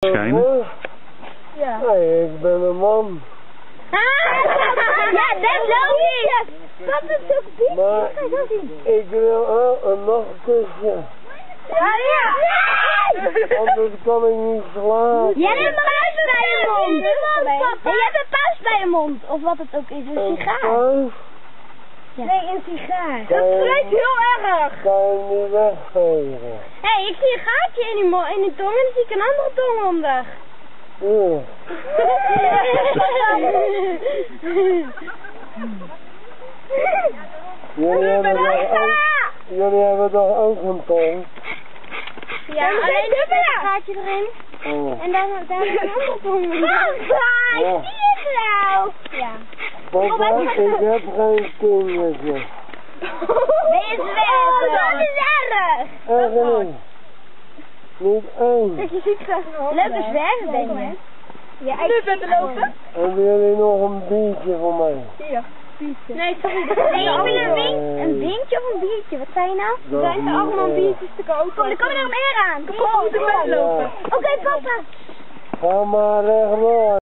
Schijnen? Ja. Nee, ik ben een man. Ja, dat is logisch. Wat is zo goed? Maar ik wil wel een nachtkusje. Ja, ja. Anders kan ik niet slapen. Jij hebt een paus bij je mond. En jij hebt een paus bij je mond. Of wat het ook is, een sigaar. Thuis Ja. Nee, een sigaar. Dat ruikt heel erg. kan je niet wegvegen. Hé, ik zie een gaatje in die tong en dan zie ik een andere tong onder. Ja. Jullie hebben toch ook een tong? Ja, alleen een gaatje erin. Oh. En dan daar is een andere tong in. Papa, ik zie het wel. Ja. Papa, ik heb geen kindertjes. Ben je zwerver? Oh, dat is erg. Echt niet. Niet één. Je ziet ze. Leuke zwerver ben je. Ja, nu bent te lopen. Hebben jullie nog een biertje voor mij? Hier. Nee, sorry. Nee, ik wil een windje of een biertje. Wat zei je nou? Zijn er allemaal biertjes te kopen? Kom, er komen er nog meer aan. Kom, we moeten lopen. Oké, papa. Ga maar rechtdoor.